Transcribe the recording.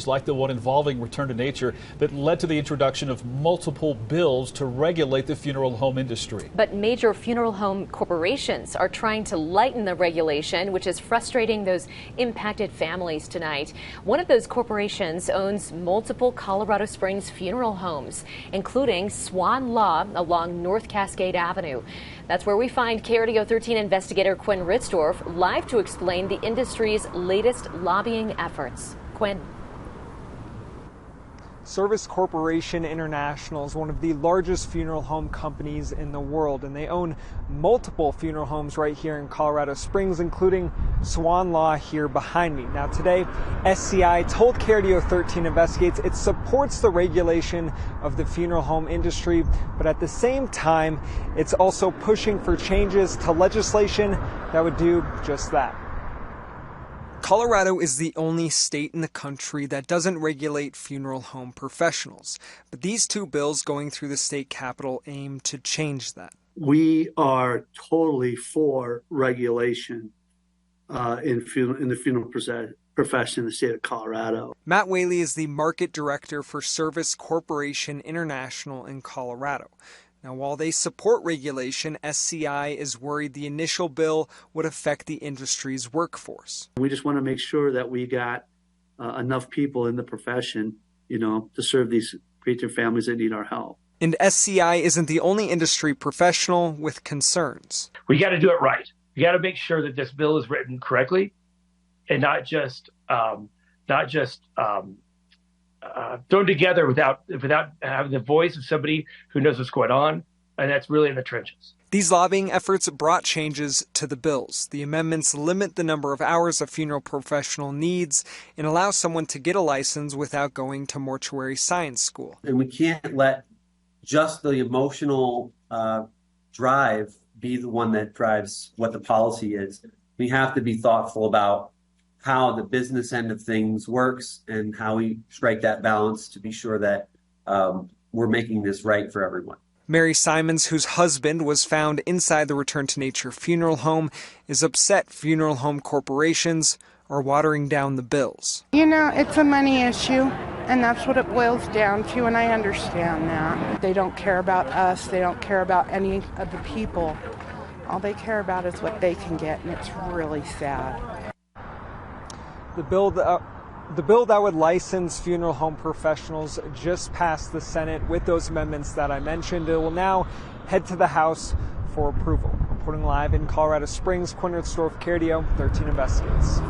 like the one involving Return to Nature that led to the introduction of multiple bills to regulate the funeral home industry. But major funeral home corporations are trying to lighten the regulation, which is frustrating those impacted families tonight. One of those corporations owns multiple Colorado Springs funeral homes, including Swan Law along North Cascade Avenue. That's where we find KRDO 13 investigator Quinn Ritzdorf live to explain the industry's latest lobbying efforts. Quinn. Service Corporation International is one of the largest funeral home companies in the world, and they own multiple funeral homes right here in Colorado Springs, including Swan Law here behind me. Now today, SCI told KRDO 13 Investigates it supports the regulation of the funeral home industry, but at the same time, it's also pushing for changes to legislation that would do just that. Colorado is the only state in the country that doesn't regulate funeral home professionals, but these two bills going through the state capitol aim to change that. We are totally for regulation in the funeral profession in the state of Colorado. Matt Whaley is the market director for Service Corporation International in Colorado. Now, while they support regulation, SCI is worried the initial bill would affect the industry's workforce. We just want to make sure that we got enough people in the profession, to serve these grieving families that need our help. And SCI isn't the only industry professional with concerns. We got to do it right. We got to make sure that this bill is written correctly and not just thrown together without having the voice of somebody who knows what's going on, and that's really in the trenches. These lobbying efforts brought changes to the bills. The amendments limit the number of hours a funeral professional needs and allow someone to get a license without going to mortuary science school. And we can't let just the emotional drive be the one that drives what the policy is. We have to be thoughtful about how the business end of things works and how we strike that balance to be sure that we're making this right for everyone. Mary Simons, whose husband was found inside the Return to Nature funeral home, is upset funeral home corporations are watering down the bills. It's a money issue, and that's what it boils down to, and I understand that. They don't care about us. They don't care about any of the people. All they care about is what they can get, and it's really sad. The bill that would license funeral home professionals just passed the Senate with those amendments that I mentioned. It will now head to the House for approval. Reporting live in Colorado Springs, Quinn Ritzdorf, KRDO 13 Investigates.